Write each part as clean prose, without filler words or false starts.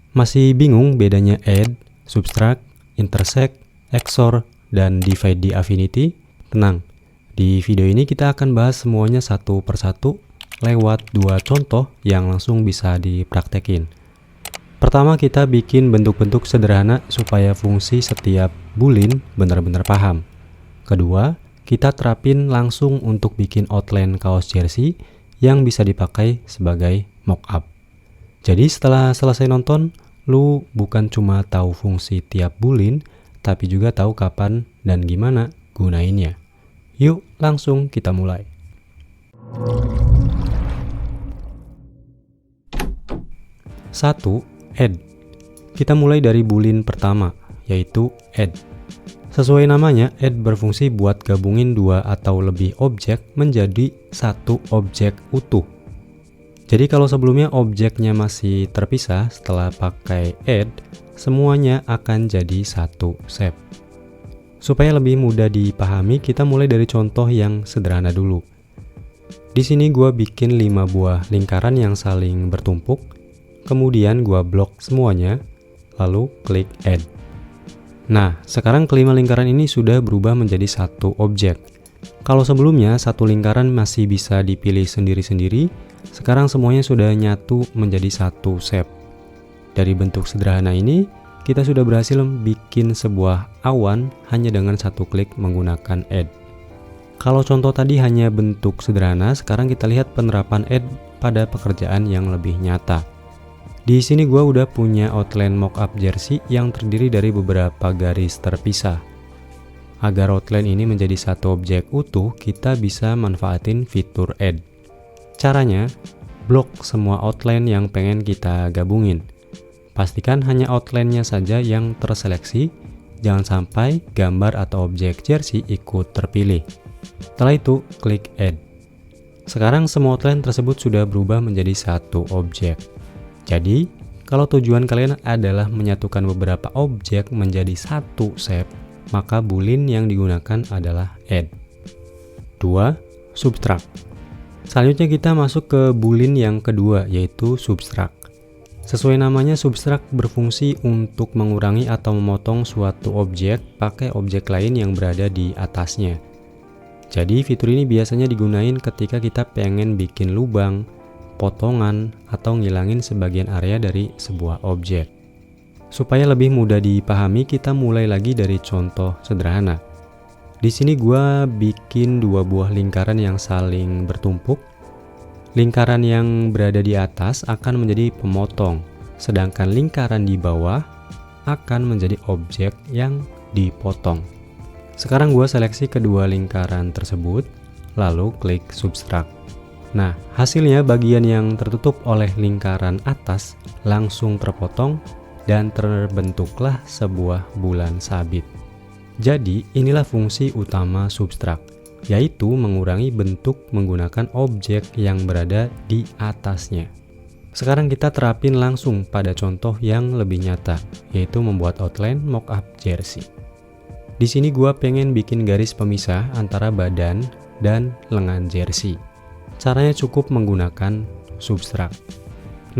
Masih bingung bedanya add, subtract, intersect, XOR, dan divide di Affinity? Tenang, di video ini kita akan bahas semuanya satu persatu lewat dua contoh yang langsung bisa dipraktekin. Pertama, kita bikin bentuk-bentuk sederhana supaya fungsi setiap boolean benar-benar paham. Kedua, kita terapin langsung untuk bikin outline kaos jersey yang bisa dipakai sebagai mockup. Jadi setelah selesai nonton, lu bukan cuma tahu fungsi tiap boolean, tapi juga tahu kapan dan gimana gunainnya. Yuk, langsung kita mulai. Satu, add. Kita mulai dari boolean pertama, yaitu add. Sesuai namanya, add berfungsi buat gabungin dua atau lebih objek menjadi satu objek utuh. Jadi kalau sebelumnya objeknya masih terpisah, setelah pakai add, semuanya akan jadi satu shape. Supaya lebih mudah dipahami, kita mulai dari contoh yang sederhana dulu. Di sini gua bikin 5 buah lingkaran yang saling bertumpuk, kemudian gua blok semuanya, lalu klik add. Nah, sekarang kelima lingkaran ini sudah berubah menjadi satu objek. Kalau sebelumnya satu lingkaran masih bisa dipilih sendiri-sendiri, sekarang semuanya sudah nyatu menjadi satu shape. Dari bentuk sederhana ini, kita sudah berhasil bikin sebuah awan hanya dengan satu klik menggunakan add. Kalau contoh tadi hanya bentuk sederhana, sekarang kita lihat penerapan add pada pekerjaan yang lebih nyata. Di sini gua udah punya outline mockup jersey yang terdiri dari beberapa garis terpisah. Agar outline ini menjadi satu objek utuh, kita bisa manfaatin fitur add. Caranya, blok semua outline yang pengen kita gabungin. Pastikan hanya outline-nya saja yang terseleksi, jangan sampai gambar atau objek jersey ikut terpilih. Setelah itu, klik add. Sekarang semua outline tersebut sudah berubah menjadi satu objek. Jadi, kalau tujuan kalian adalah menyatukan beberapa objek menjadi satu shape, maka boolean yang digunakan adalah add. 2. Subtract. Selanjutnya kita masuk ke boolean yang kedua, yaitu subtract. Sesuai namanya, subtract berfungsi untuk mengurangi atau memotong suatu objek pakai objek lain yang berada di atasnya. Jadi fitur ini biasanya digunain ketika kita pengen bikin lubang, potongan, atau ngilangin sebagian area dari sebuah objek. Supaya lebih mudah dipahami, kita mulai lagi dari contoh sederhana. Di sini gua bikin 2 buah lingkaran yang saling bertumpuk. Lingkaran yang berada di atas akan menjadi pemotong, sedangkan lingkaran di bawah akan menjadi objek yang dipotong. Sekarang gua seleksi kedua lingkaran tersebut, lalu klik subtract. Nah, hasilnya bagian yang tertutup oleh lingkaran atas langsung terpotong dan terbentuklah sebuah bulan sabit. Jadi, inilah fungsi utama subtract, yaitu mengurangi bentuk menggunakan objek yang berada di atasnya. Sekarang kita terapin langsung pada contoh yang lebih nyata, yaitu membuat outline mockup jersey. Di sini gua pengen bikin garis pemisah antara badan dan lengan jersey. Caranya cukup menggunakan subtract.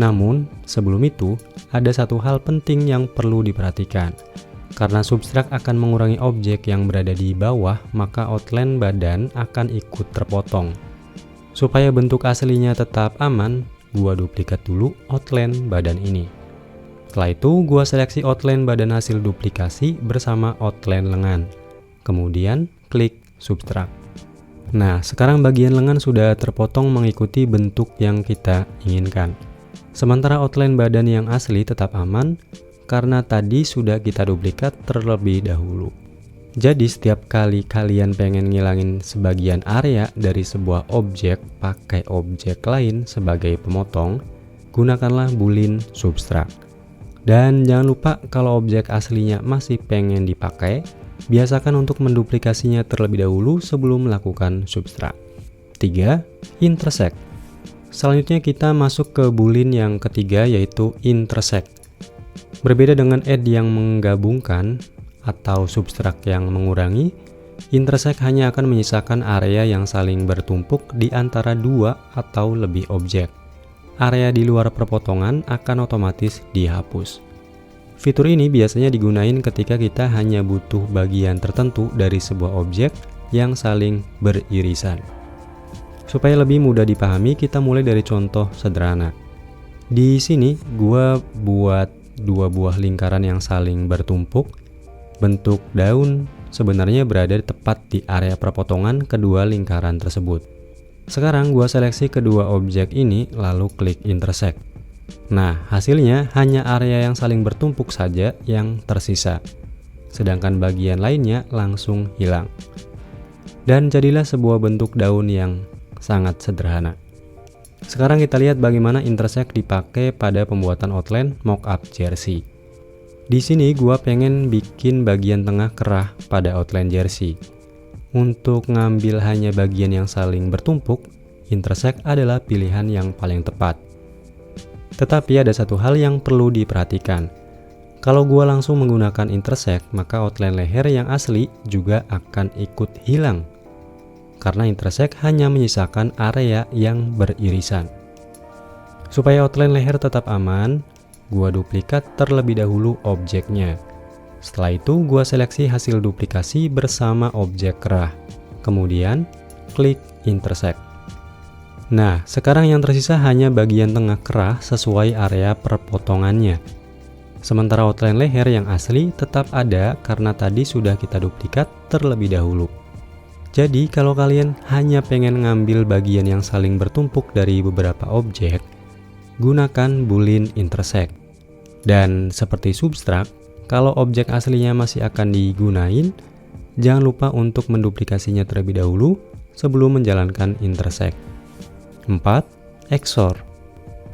Namun, sebelum itu, ada satu hal penting yang perlu diperhatikan. Karena subtract akan mengurangi objek yang berada di bawah, maka outline badan akan ikut terpotong. Supaya bentuk aslinya tetap aman, gua duplikat dulu outline badan ini. Setelah itu, gua seleksi outline badan hasil duplikasi bersama outline lengan. Kemudian, klik subtract. Nah, sekarang bagian lengan sudah terpotong mengikuti bentuk yang kita inginkan. Sementara outline badan yang asli tetap aman, karena tadi sudah kita duplikat terlebih dahulu. Jadi setiap kali kalian pengen ngilangin sebagian area dari sebuah objek pakai objek lain sebagai pemotong, gunakanlah boolean subtract. Dan jangan lupa kalau objek aslinya masih pengen dipakai, biasakan untuk menduplikasinya terlebih dahulu sebelum melakukan subtract. 3. Intersect. Selanjutnya kita masuk ke boolean yang ketiga, yaitu intersect. Berbeda dengan add yang menggabungkan atau subtract yang mengurangi, intersect hanya akan menyisakan area yang saling bertumpuk di antara dua atau lebih objek. area di luar perpotongan akan otomatis dihapus. Fitur ini biasanya digunain ketika kita hanya butuh bagian tertentu dari sebuah objek yang saling beririsan. Supaya lebih mudah dipahami, kita mulai dari contoh sederhana. Di sini gua buat dua buah lingkaran yang saling bertumpuk. Bentuk daun sebenarnya berada tepat di area perpotongan kedua lingkaran tersebut. Sekarang gua seleksi kedua objek ini lalu klik intersect. Nah, hasilnya hanya area yang saling bertumpuk saja yang tersisa, sedangkan bagian lainnya langsung hilang. Dan jadilah sebuah bentuk daun yang sangat sederhana. Sekarang kita lihat bagaimana intersect dipakai pada pembuatan outline mockup jersey. Di sini gua pengen bikin bagian tengah kerah pada outline jersey. Untuk ngambil hanya bagian yang saling bertumpuk, intersect adalah pilihan yang paling tepat. Tetapi ada satu hal yang perlu diperhatikan. Kalau gua langsung menggunakan intersect, maka outline leher yang asli juga akan ikut hilang. Karena intersect hanya menyisakan area yang beririsan. Supaya outline leher tetap aman, gua duplikat terlebih dahulu objeknya. Setelah itu, gua seleksi hasil duplikasi bersama objek kerah. Kemudian, klik intersect. Nah, sekarang yang tersisa hanya bagian tengah kerah sesuai area perpotongannya. Sementara outline leher yang asli tetap ada karena tadi sudah kita duplikat terlebih dahulu. Jadi, kalau kalian hanya pengen ngambil bagian yang saling bertumpuk dari beberapa objek, gunakan boolean intersect. Dan seperti subtract, kalau objek aslinya masih akan digunain, jangan lupa untuk menduplikasinya terlebih dahulu sebelum menjalankan intersect. 4. XOR.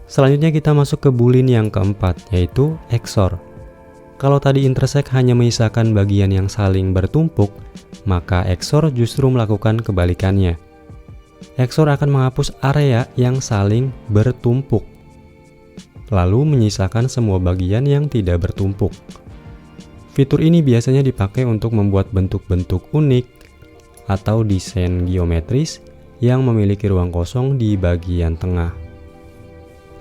Selanjutnya kita masuk ke boolean yang keempat, yaitu XOR. Kalau tadi intersect hanya menyisakan bagian yang saling bertumpuk, maka XOR justru melakukan kebalikannya. XOR akan menghapus area yang saling bertumpuk, lalu menyisakan semua bagian yang tidak bertumpuk. Fitur ini biasanya dipakai untuk membuat bentuk-bentuk unik atau desain geometris yang memiliki ruang kosong di bagian tengah.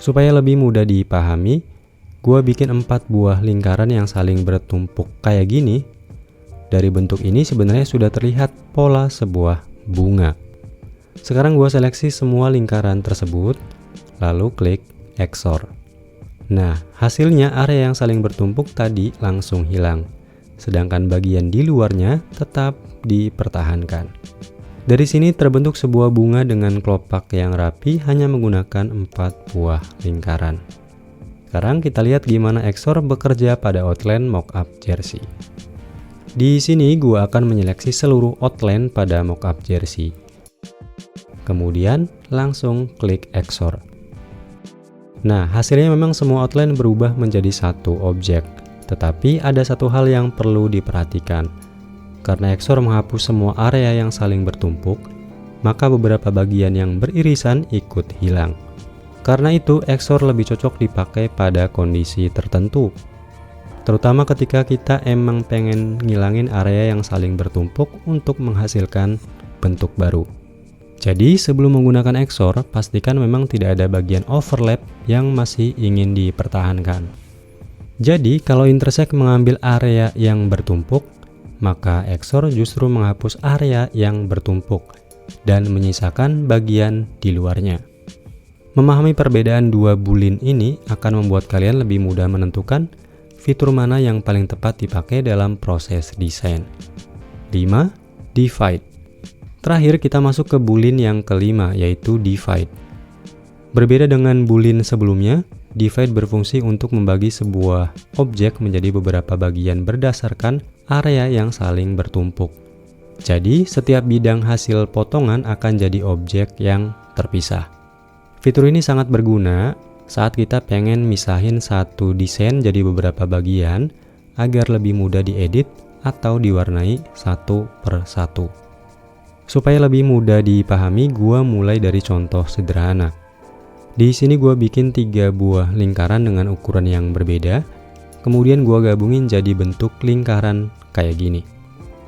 Supaya lebih mudah dipahami, gua bikin 4 buah lingkaran yang saling bertumpuk kayak gini. Dari bentuk ini sebenarnya sudah terlihat pola sebuah bunga. Sekarang gua seleksi semua lingkaran tersebut, lalu klik XOR. Nah, hasilnya area yang saling bertumpuk tadi langsung hilang, sedangkan bagian di luarnya tetap dipertahankan. Dari sini terbentuk sebuah bunga dengan kelopak yang rapi hanya menggunakan 4 buah lingkaran. Sekarang kita lihat gimana XOR bekerja pada outline mockup jersey. Di sini gua akan menyeleksi seluruh outline pada mockup jersey. Kemudian langsung klik XOR. Nah, hasilnya memang semua outline berubah menjadi satu objek. Tetapi ada satu hal yang perlu diperhatikan. Karena XOR menghapus semua area yang saling bertumpuk, maka beberapa bagian yang beririsan ikut hilang. Karena itu, XOR lebih cocok dipakai pada kondisi tertentu. Terutama ketika kita emang pengen ngilangin area yang saling bertumpuk untuk menghasilkan bentuk baru. Jadi, sebelum menggunakan XOR, pastikan memang tidak ada bagian overlap yang masih ingin dipertahankan. Jadi, kalau intersect mengambil area yang bertumpuk, maka XOR justru menghapus area yang bertumpuk dan menyisakan bagian di luarnya. Memahami perbedaan dua boolean ini akan membuat kalian lebih mudah menentukan fitur mana yang paling tepat dipakai dalam proses desain. 5. Divide. Terakhir kita masuk ke boolean yang kelima, yaitu divide. Berbeda dengan boolean sebelumnya, divide berfungsi untuk membagi sebuah objek menjadi beberapa bagian berdasarkan area yang saling bertumpuk. Jadi, setiap bidang hasil potongan akan jadi objek yang terpisah. Fitur ini sangat berguna saat kita pengen misahin satu desain jadi beberapa bagian agar lebih mudah diedit atau diwarnai satu per satu. Supaya lebih mudah dipahami, gua mulai dari contoh sederhana. Di sini gua bikin 3 buah lingkaran dengan ukuran yang berbeda. Kemudian gua gabungin jadi bentuk lingkaran kayak gini.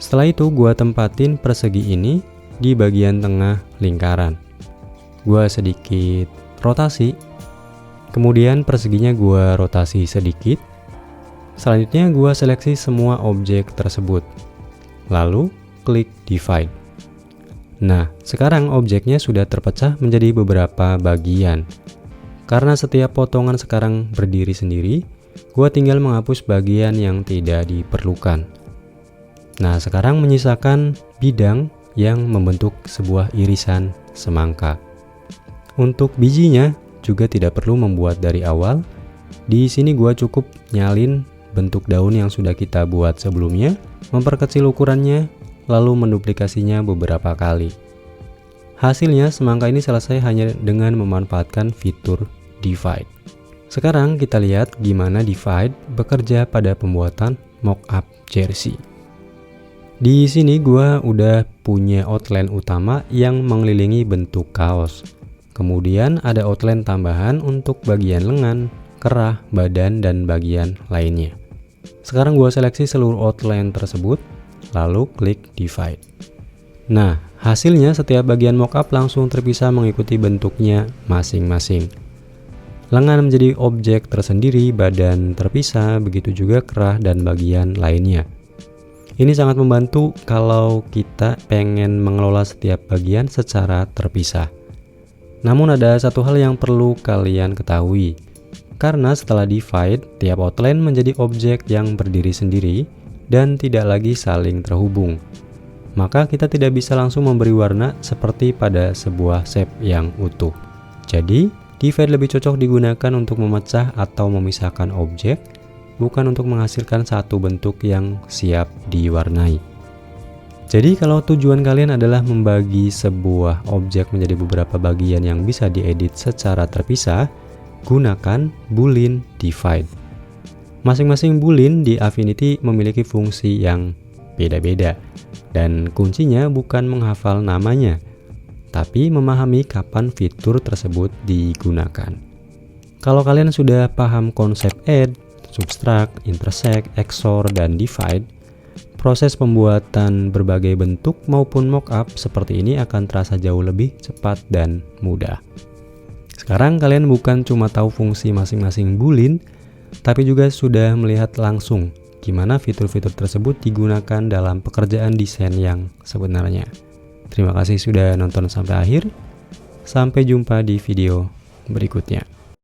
Setelah itu gua tempatin persegi ini di bagian tengah lingkaran. Gua sedikit rotasi Kemudian perseginya gue rotasi sedikit. Selanjutnya gue seleksi semua objek tersebut. Lalu klik divide. Nah, sekarang objeknya sudah terpecah menjadi beberapa bagian. Karena setiap potongan sekarang berdiri sendiri, gue tinggal menghapus bagian yang tidak diperlukan. Nah, sekarang menyisakan bidang yang membentuk sebuah irisan semangka. Untuk bijinya juga tidak perlu membuat dari awal. Di sini gue cukup nyalin bentuk daun yang sudah kita buat sebelumnya, memperkecil ukurannya, lalu menduplikasinya beberapa kali. Hasilnya, semangka ini selesai hanya dengan memanfaatkan fitur divide. Sekarang kita lihat gimana divide bekerja pada pembuatan mockup jersey. Di sini gua udah punya outline utama yang mengelilingi bentuk kaos. Kemudian ada outline tambahan untuk bagian lengan, kerah, badan, dan bagian lainnya. Sekarang gua seleksi seluruh outline tersebut, lalu klik divide. Nah, hasilnya setiap bagian mockup langsung terpisah mengikuti bentuknya masing-masing. Lengan menjadi objek tersendiri, badan terpisah, begitu juga kerah dan bagian lainnya. Ini sangat membantu kalau kita pengen mengelola setiap bagian secara terpisah. Namun ada satu hal yang perlu kalian ketahui. Karena setelah divide, tiap outline menjadi objek yang berdiri sendiri dan tidak lagi saling terhubung. Maka kita tidak bisa langsung memberi warna seperti pada sebuah shape yang utuh. Jadi, divide lebih cocok digunakan untuk memecah atau memisahkan objek, bukan untuk menghasilkan satu bentuk yang siap diwarnai. Jadi, kalau tujuan kalian adalah membagi sebuah objek menjadi beberapa bagian yang bisa diedit secara terpisah, gunakan boolean divide. Masing-masing boolean di Affinity memiliki fungsi yang beda-beda, dan kuncinya bukan menghafal namanya, tapi memahami kapan fitur tersebut digunakan. Kalau kalian sudah paham konsep add, subtract, intersect, XOR, dan divide, proses pembuatan berbagai bentuk maupun mockup seperti ini akan terasa jauh lebih cepat dan mudah. Sekarang kalian bukan cuma tahu fungsi masing-masing boolean, tapi juga sudah melihat langsung gimana fitur-fitur tersebut digunakan dalam pekerjaan desain yang sebenarnya. Terima kasih sudah nonton sampai akhir. Sampai jumpa di video berikutnya.